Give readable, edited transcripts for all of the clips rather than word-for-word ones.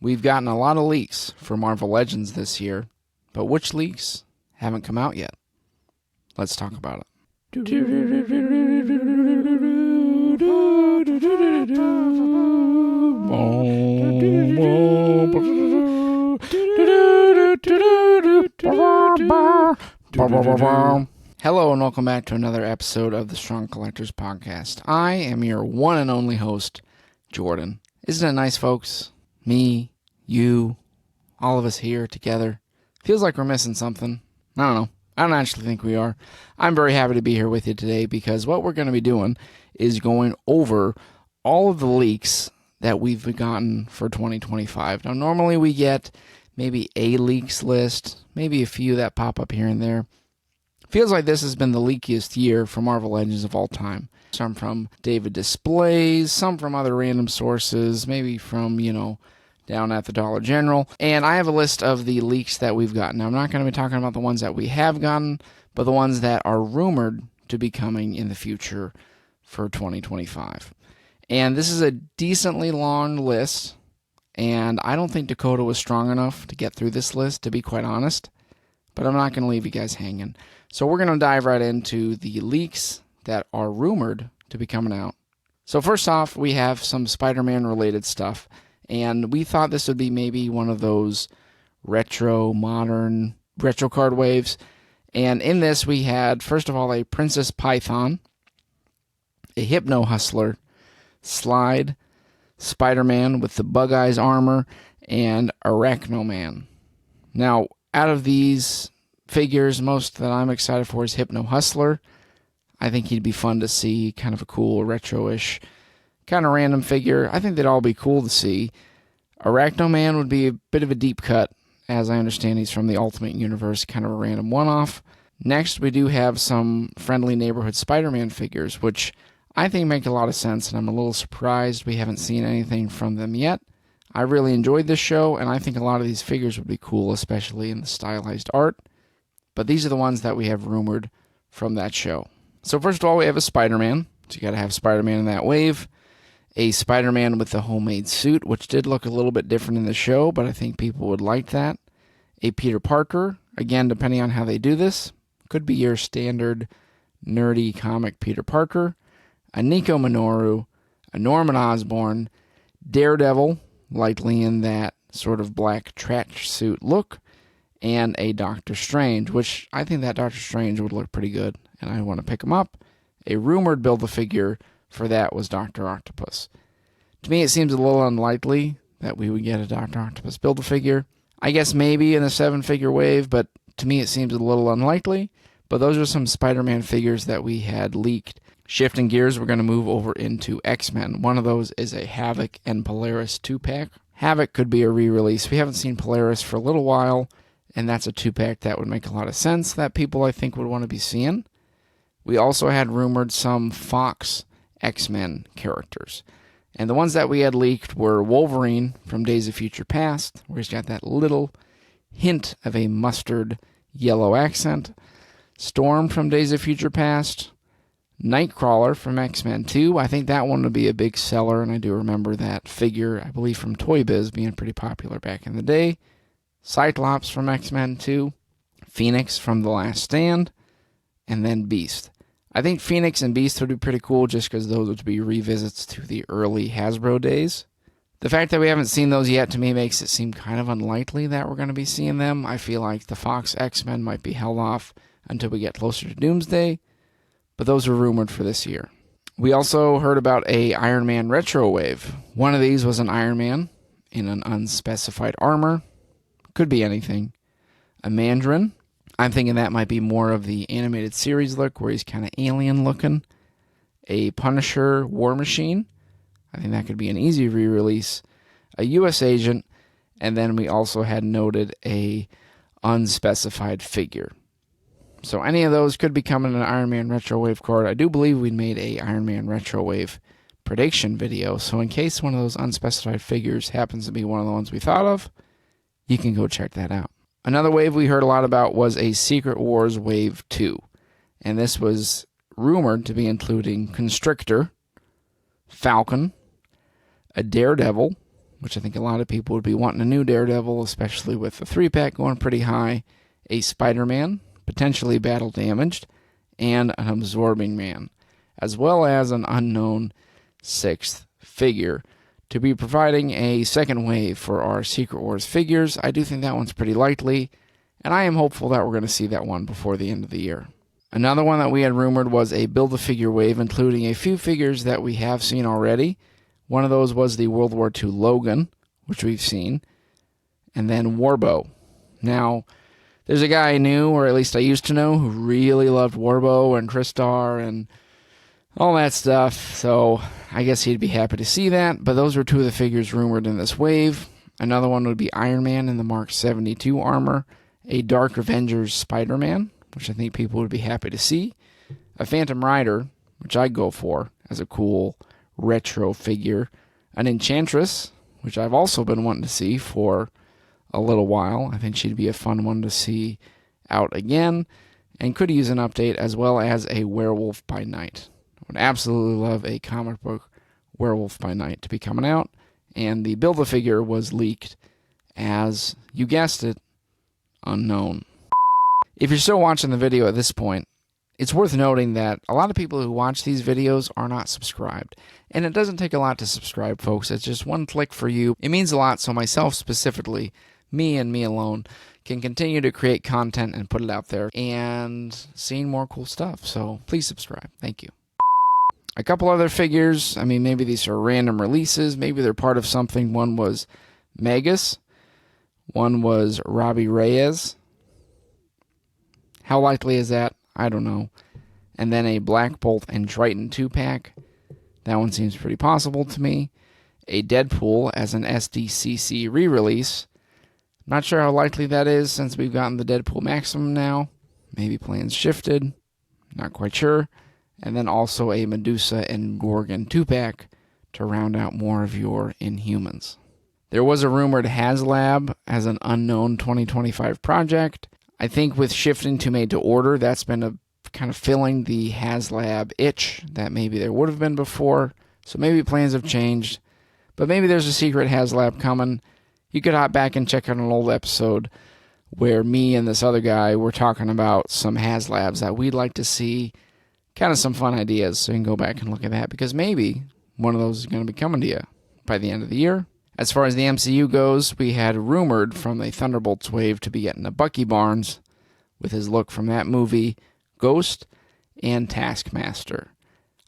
We've gotten a lot of leaks for Marvel Legends this year, but which leaks haven't come out yet? Let's talk about it. Hello and welcome back to another episode of the Strong Collectors Podcast. I am your one and only host, Jordan. Isn't it nice, folks? Me, you, all of us here together. Feels like we're missing something. I don't know. I don't actually think we are. I'm very happy to be here with you today because what we're going to be doing is going over all of the leaks that we've gotten for 2025. Now, normally we get maybe a leaks list, maybe a few that pop up here and there. Feels like this has been the leakiest year for Marvel Legends of all time. Some from David Displays, some from other random sources, maybe from, down at the Dollar General. And I have a list of the leaks that we've gotten. Now, I'm not going to be talking about the ones that we have gotten, but the ones that are rumored to be coming in the future for 2025. And this is a decently long list, and I don't think Dakota was strong enough to get through this list, to be quite honest. But I'm not going to leave you guys hanging. So we're going to dive right into the leaks that are rumored to be coming out. So first off, we have some Spider-Man related stuff. And we thought this would be maybe one of those modern retro card waves. And in this we had, first of all, a Princess Python, a Hypno Hustler, Slide, Spider-Man with the Bug Eyes armor, and Arachno Man. Now, out of these figures, most that I'm excited for is Hypno Hustler. I think he'd be fun to see, kind of a cool retro-ish, kind of random figure. I think they'd all be cool to see. Arachno Man would be a bit of a deep cut, as I understand he's from the Ultimate Universe, kind of a random one-off. Next, we do have some Friendly Neighborhood Spider-Man figures, which I think make a lot of sense, and I'm a little surprised we haven't seen anything from them yet. I really enjoyed this show, and I think a lot of these figures would be cool, especially in the stylized art. But these are the ones that we have rumored from that show. So first of all, we have a Spider-Man. So you got to have Spider-Man in that wave. A Spider-Man with the homemade suit, which did look a little bit different in the show, but I think people would like that. A Peter Parker, again, depending on how they do this, could be your standard nerdy comic Peter Parker. A Nico Minoru, a Norman Osborn, Daredevil, likely in that sort of black trash suit look, and a Doctor Strange, which I think that Doctor Strange would look pretty good, and I want to pick him up. A rumored Build-A-Figure for that was Dr. Octopus. To me, it seems a little unlikely that we would get a Dr. Octopus Build-A-Figure. I guess maybe in a 7-figure wave, but to me it seems a little unlikely. But those are some Spider-Man figures that we had leaked. Shifting gears, we're going to move over into X-Men. One of those is a Havoc and Polaris 2-pack. Havoc could be a re-release. We haven't seen Polaris for a little while, and that's a 2-pack that would make a lot of sense that people, I think, would want to be seeing. We also had rumored some Fox X-Men characters. And the ones that we had leaked were Wolverine from Days of Future Past, where he's got that little hint of a mustard yellow accent. Storm from Days of Future Past. Nightcrawler from X-Men 2. I think that one would be a big seller, and I do remember that figure, I believe, from Toy Biz being pretty popular back in the day. Cyclops from X-Men 2. Phoenix from The Last Stand. And then Beast. I think Phoenix and Beast would be pretty cool just because those would be revisits to the early Hasbro days. The fact that we haven't seen those yet to me makes it seem kind of unlikely that we're going to be seeing them. I feel like the Fox X-Men might be held off until we get closer to Doomsday, but those are rumored for this year. We also heard about a Iron Man retro wave. One of these was an Iron Man in an unspecified armor. Could be anything. A Mandarin. I'm thinking that might be more of the animated series look where he's kind of alien looking. A Punisher War Machine. I think that could be an easy re-release. A U.S. Agent. And then we also had noted a unspecified figure. So any of those could be coming in an Iron Man Retro Wave card. I do believe we made a Iron Man Retro Wave prediction video. So in case one of those unspecified figures happens to be one of the ones we thought of, you can go check that out. Another wave we heard a lot about was a Secret Wars Wave 2. And this was rumored to be including Constrictor, Falcon, a Daredevil, which I think a lot of people would be wanting a new Daredevil, especially with the 3-pack going pretty high, a Spider-Man, potentially battle damaged, and an Absorbing Man, as well as an unknown 6th figure. To be providing a second wave for our Secret Wars figures, I do think that one's pretty likely, and I am hopeful that we're going to see that one before the end of the year. Another one that we had rumored was a Build-A-Figure wave, including a few figures that we have seen already. One of those was the World War II Logan, which we've seen, and then Warbow. Now, there's a guy I knew, or at least I used to know, who really loved Warbow and Tristar and all that stuff, so I guess he'd be happy to see that, but those were two of the figures rumored in this wave. Another one would be Iron Man in the Mark 72 armor, a Dark Avengers Spider-Man, which I think people would be happy to see, a Phantom Rider, which I'd go for as a cool retro figure, an Enchantress, which I've also been wanting to see for a little while. I think she'd be a fun one to see out again, and could use an update, as well as a Werewolf by Night. I would absolutely love a comic book Werewolf by Night to be coming out, and the Build-A-Figure was leaked as, you guessed it, unknown. If you're still watching the video at this point, it's worth noting that a lot of people who watch these videos are not subscribed. And it doesn't take a lot to subscribe, folks. It's just one click for you. It means a lot, so myself specifically, me and me alone, can continue to create content and put it out there and seeing more cool stuff. So please subscribe. Thank you. A couple other figures. I mean, maybe these are random releases. Maybe they're part of something. One was Magus. One was Robbie Reyes. How likely is that? I don't know. And then a Black Bolt and Triton 2-pack. That one seems pretty possible to me. A Deadpool as an SDCC re-release. Not sure how likely that is since we've gotten the Deadpool Maximum now. Maybe plans shifted. Not quite sure. And then also a Medusa and Gorgon 2-pack to round out more of your Inhumans. There was a rumored HasLab as an unknown 2025 project. I think with shifting to made to order, that's been kind of filling the HasLab itch that maybe there would have been before. So maybe plans have changed. But maybe there's a secret HasLab coming. You could hop back and check out an old episode where me and this other guy were talking about some HasLabs that we'd like to see. Kind of some fun ideas. So you can go back and look at that, because maybe one of those is going to be coming to you by the end of the year. As far as the MCU goes, we had rumored from the Thunderbolts wave to be getting a Bucky Barnes with his look from that movie, Ghost, and Taskmaster.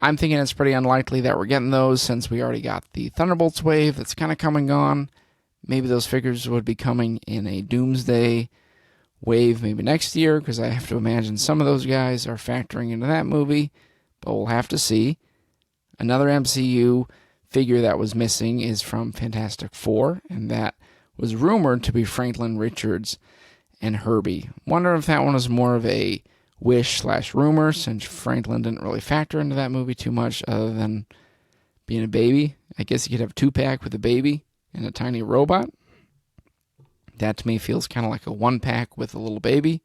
I'm thinking it's pretty unlikely that we're getting those since we already got the Thunderbolts wave that's kind of come and gone. Maybe those figures would be coming in a Doomsday wave maybe next year, because I have to imagine some of those guys are factoring into that movie, but we'll have to see. Another MCU figure that was missing is from Fantastic Four, and that was rumored to be Franklin Richards and Herbie. Wonder if that one was more of a wish/rumor, since Franklin didn't really factor into that movie too much other than being a baby. I guess you could have a 2-pack with a baby and a tiny robot. That to me feels kind of like a 1-pack with a little baby,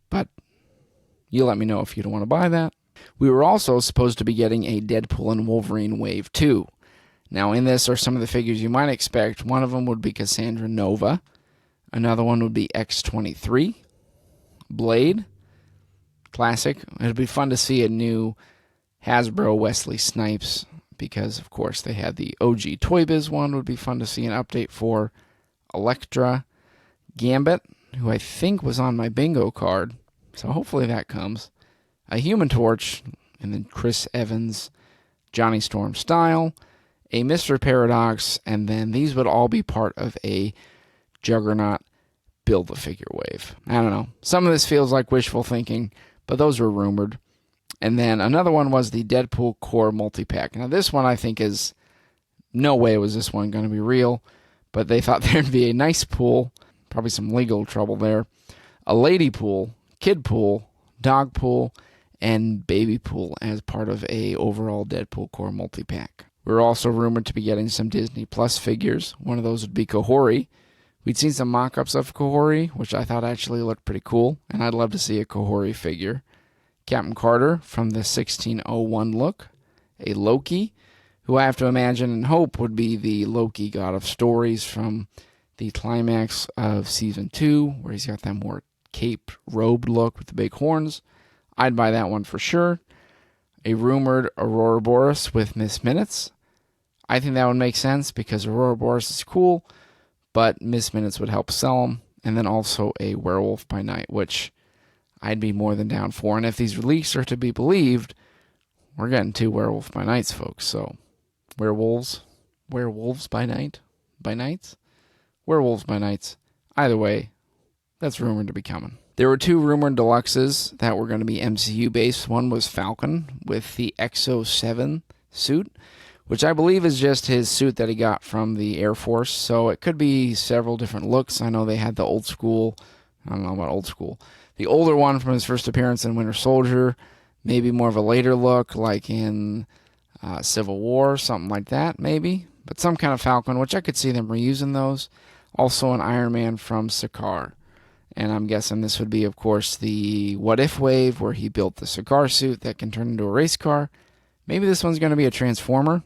but you let me know if you don't want to buy that. We were also supposed to be getting a Deadpool and Wolverine Wave 2. Now, in this are some of the figures you might expect. One of them would be Cassandra Nova. Another one would be X-23. Blade. Classic. It would be fun to see a new Hasbro Wesley Snipes, because, of course, they had the OG Toy Biz one. Would be fun to see an update for. Elektra. Gambit, who I think was on my bingo card, so hopefully that comes. A Human Torch, and then Chris Evans, Johnny Storm style. A Mr. Paradox, and then these would all be part of a Juggernaut Build-A-Figure wave. I don't know. Some of this feels like wishful thinking, but those were rumored. And then another one was the Deadpool Core Multi-Pack. Now this one I think is, no way was this one going to be real, but they thought there'd be a nice pool, probably some legal trouble there, a lady pool, kid pool, dog pool, and baby pool as part of a overall Deadpool Core Multi-Pack. We're also rumored to be getting some Disney Plus figures. One of those would be Kahori. We'd seen some mock-ups of Kahori, which I thought actually looked pretty cool, and I'd love to see a Kahori figure. Captain Carter from the 1601 look. A Loki, who who I have to imagine and hope would be the Loki God of Stories from the climax of Season 2, where he's got that more caped, robed look with the big horns. I'd buy that one for sure. A rumored Ouroboros with Miss Minutes. I think that would make sense because Ouroboros is cool, but Miss Minutes would help sell them. And then also a Werewolf by Night, which I'd be more than down for. And if these leaks are to be believed, we're getting 2 Werewolf by Nights, folks. So, werewolves by night? By nights? Werewolves by Nights. Either way, that's rumored to be coming. There were 2 rumored deluxes that were going to be MCU-based. One was Falcon with the Exo 7 suit, which I believe is just his suit that he got from the Air Force. So it could be several different looks. I know they had the old school. I don't know about old school. The older one from his first appearance in Winter Soldier. Maybe more of a later look, like in Civil War, something like that, maybe. But some kind of Falcon, which I could see them reusing those. Also an Iron Man from Sakaar. And I'm guessing this would be, of course, the What If wave, where he built the Sakaar suit that can turn into a race car. Maybe this one's going to be a Transformer.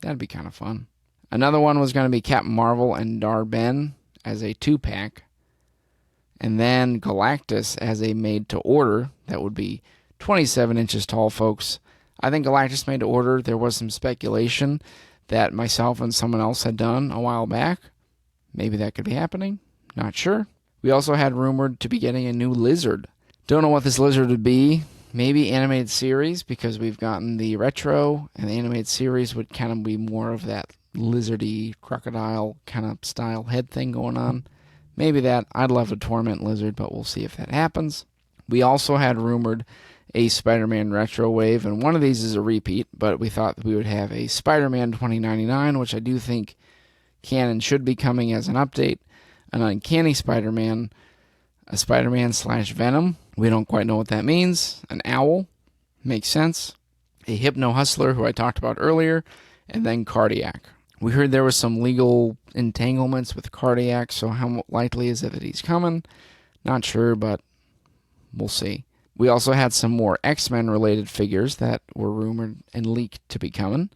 That'd be kind of fun. Another one was going to be Captain Marvel and Dar-Ben as a 2-pack. And then Galactus as a made-to-order. That would be 27 inches tall, folks. I think Galactus made-to-order, there was some speculation that myself and someone else had done a while back. Maybe that could be happening. Not sure. We also had rumored to be getting a new lizard. Don't know what this lizard would be. Maybe animated series, because we've gotten the retro, and the animated series would kind of be more of that lizardy, crocodile kind of style head thing going on. Maybe that. I'd love a Torment lizard, but we'll see if that happens. We also had rumored a Spider-Man retro wave, and one of these is a repeat, but we thought we would have a Spider-Man 2099, which I do think canon should be coming as an update. An Uncanny Spider-Man, a Spider-Man/Venom. We don't quite know what that means. An owl. Makes sense. A Hypno Hustler, who I talked about earlier. And then Cardiac. We heard there was some legal entanglements with Cardiac, so how likely is it that he's coming? Not sure, but we'll see. We also had some more X-Men related figures that were rumored and leaked to be coming.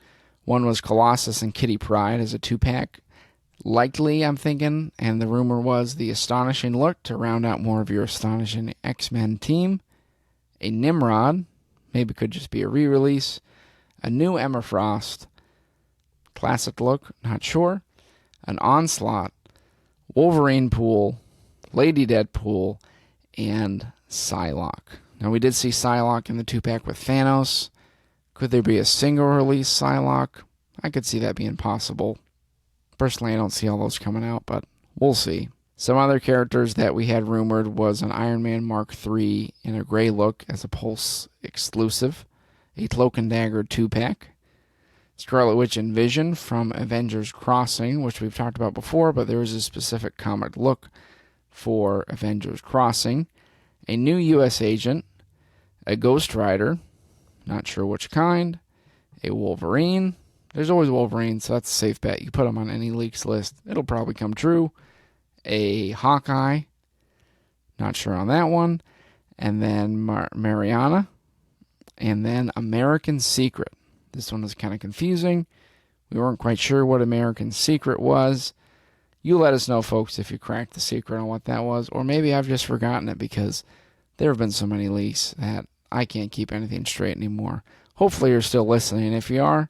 One was Colossus and Kitty Pryde as a 2-pack. Likely, I'm thinking, and the rumor was the Astonishing look to round out more of your Astonishing X-Men team. A Nimrod, maybe could just be a re-release. A new Emma Frost, classic look, not sure. An Onslaught, Wolverine Pool, Lady Deadpool, and Psylocke. Now, we did see Psylocke in the 2-pack with Thanos. Could there be a single release Psylocke? I could see that being possible. Personally, I don't see all those coming out, but we'll see. Some other characters that we had rumored was an Iron Man Mark III in a gray look as a Pulse exclusive, a Cloak and Dagger 2-pack, Scarlet Witch and Vision from Avengers Crossing, which we've talked about before, but there is a specific comic look for Avengers Crossing, a new U.S. Agent, a Ghost Rider, not sure which kind, a Wolverine. There's always Wolverine, so that's a safe bet. You put them on any leaks list, it'll probably come true. A Hawkeye, not sure on that one. And then Mariana. And then American Secret. This one was kind of confusing. We weren't quite sure what American Secret was. You let us know, folks, if you cracked the secret on what that was. Or maybe I've just forgotten it because there have been so many leaks that I can't keep anything straight anymore. Hopefully you're still listening. If you are,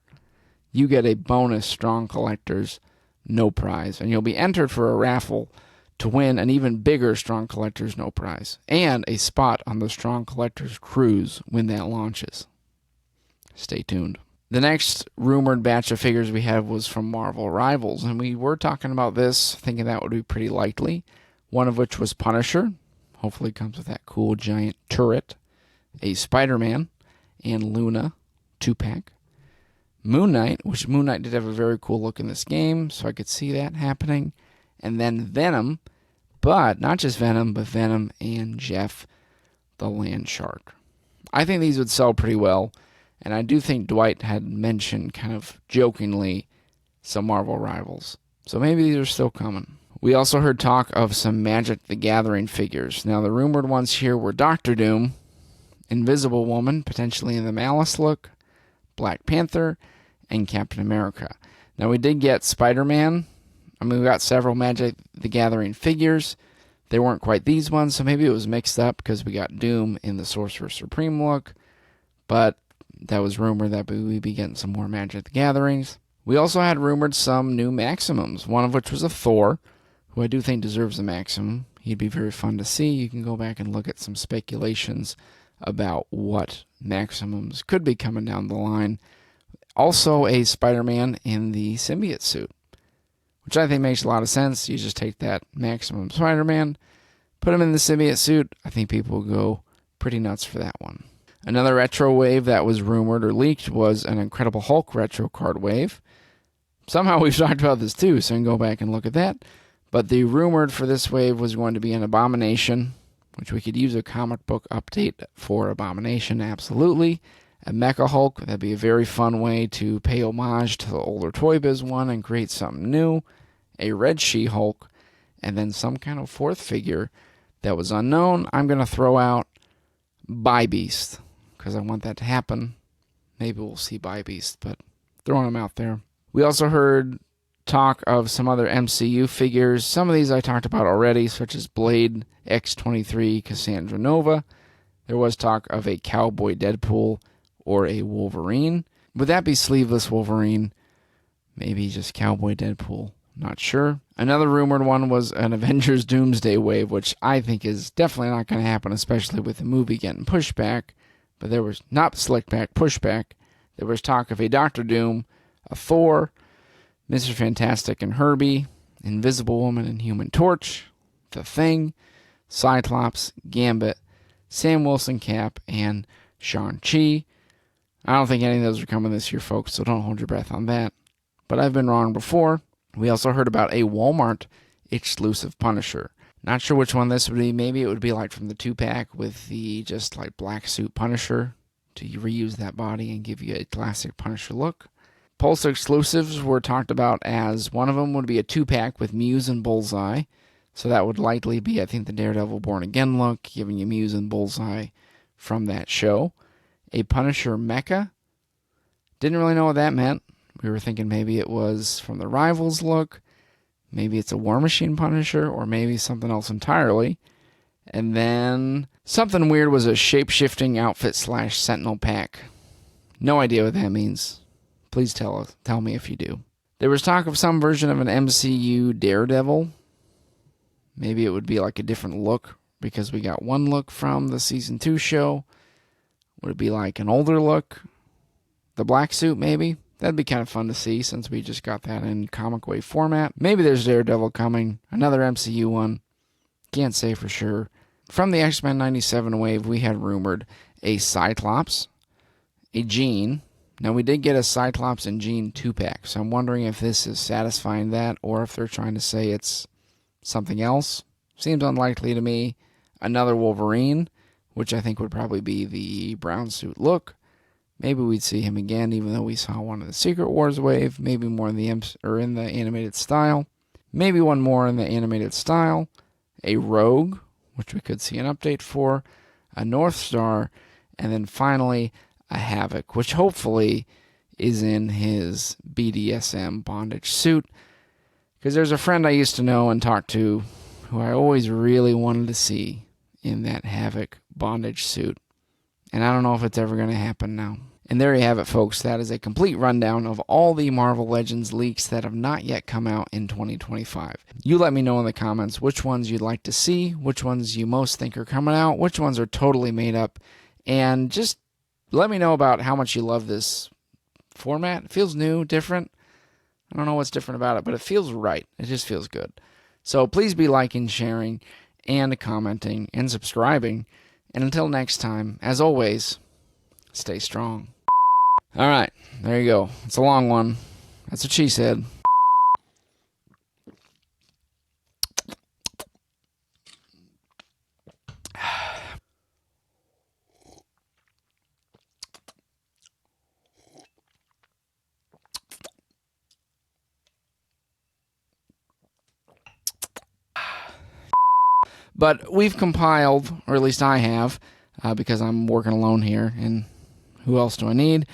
you get a bonus Strong Collectors No Prize. And you'll be entered for a raffle to win an even bigger Strong Collectors No Prize. And a spot on the Strong Collectors cruise when that launches. Stay tuned. The next rumored batch of figures we had was from Marvel Rivals. And we were talking about this, thinking that would be pretty likely. One of which was Punisher. Hopefully comes with that cool giant turret. A Spider-Man and Luna 2-pack. Moon Knight, which Moon Knight did have a very cool look in this game, so I could see that happening. And then Venom, but not just Venom, but Venom and Jeff the Land Shark. I think these would sell pretty well, and I do think Dwight had mentioned kind of jokingly some Marvel Rivals. So maybe these are still coming. We also heard talk of some Magic the Gathering figures. Now the rumored ones here were Doctor Doom, Invisible Woman, potentially in the Malice look, Black Panther, and Captain America. Now, we did get Spider-Man. I mean, we got several Magic the Gathering figures. They weren't quite these ones, so maybe it was mixed up because we got Doom in the Sorcerer Supreme look. But that was rumored that we'd be getting some more Magic the Gatherings. We also had rumored some new Maximums, one of which was a Thor, who I do think deserves a Maximum. He'd be very fun to see. You can go back and look at some speculations about what Maximums could be coming down the line. Also a Spider-Man in the symbiote suit, which I think makes a lot of sense. You just take that Maximum Spider-Man, put him in the symbiote suit. I think people will go pretty nuts for that one. Another retro wave that was rumored or leaked was an Incredible Hulk retro card wave. Somehow we've talked about this too, so you can go back and look at that. But the rumored for this wave was going to be an Abomination, which we could use a comic book update for Abomination, absolutely. A Mecha Hulk, that'd be a very fun way to pay homage to the older Toy Biz one and create something new. A Red She-Hulk, and then some kind of fourth figure that was unknown. I'm going to throw out Bi-Beast, because I want that to happen. Maybe we'll see Bi-Beast, but throwing them out there. We also heard talk of some other MCU figures. Some of these I talked about already, such as Blade, X-23, Cassandra Nova. There was talk of a Cowboy Deadpool or a Wolverine. Would that be sleeveless Wolverine? Maybe just Cowboy Deadpool. Not sure. Another rumored one was an Avengers Doomsday wave, which I think is definitely not going to happen, especially with the movie getting pushed back. But there was not slick back, pushback. There was talk of a Doctor Doom, a Thor, Mr. Fantastic and Herbie, Invisible Woman and Human Torch, The Thing, Cyclops, Gambit, Sam Wilson Cap, and Shang-Chi. I don't think any of those are coming this year, folks, so don't hold your breath on that. But I've been wrong before. We also heard about a Walmart exclusive Punisher. Not sure which one this would be. Maybe it would be like from the 2-pack with the just like black suit Punisher to reuse that body and give you a classic Punisher look. Pulse exclusives were talked about as one of them would be a 2-pack with Muse and Bullseye. So that would likely be, I think, the Daredevil Born Again look, giving you Muse and Bullseye from that show. A Punisher Mecha. Didn't really know what that meant. We were thinking maybe it was from the Rivals look. Maybe it's a War Machine Punisher, or maybe something else entirely. And then something weird was a shape-shifting outfit / Sentinel pack. No idea what that means. Please tell me if you do. There was talk of some version of an MCU Daredevil. Maybe it would be like a different look, because we got one look from the Season 2 show. Would it be like an older look? The black suit, maybe? That'd be kind of fun to see, since we just got that in comic wave format. Maybe there's Daredevil coming. Another MCU one. Can't say for sure. From the X-Men 97 wave, we had rumored a Cyclops, a Jean. Now, we did get a Cyclops and Jean 2-pack, so I'm wondering if this is satisfying that, or if they're trying to say it's something else. Seems unlikely to me. Another Wolverine, which I think would probably be the brown suit look. Maybe we'd see him again, even though we saw one in the Secret Wars wave. Maybe more in the in the animated style. Maybe one more in the animated style. A Rogue, which we could see an update for. A North Star, and then finally a Havoc, which hopefully is in his BDSM bondage suit. Because there's a friend I used to know and talk to who I always really wanted to see in that Havoc bondage suit. And I don't know if it's ever going to happen now. And there you have it, folks. That is a complete rundown of all the Marvel Legends leaks that have not yet come out in 2025. You let me know in the comments which ones you'd like to see, which ones you most think are coming out, which ones are totally made up, and just let me know about how much you love this format. It feels new, different. I don't know what's different about it, but it feels right. It just feels good. So please be liking, sharing, and commenting, and subscribing. And until next time, as always, stay strong. All right, there you go. It's a long one. That's what she said. But we've compiled, or at least I have, because I'm working alone here, and who else do I need?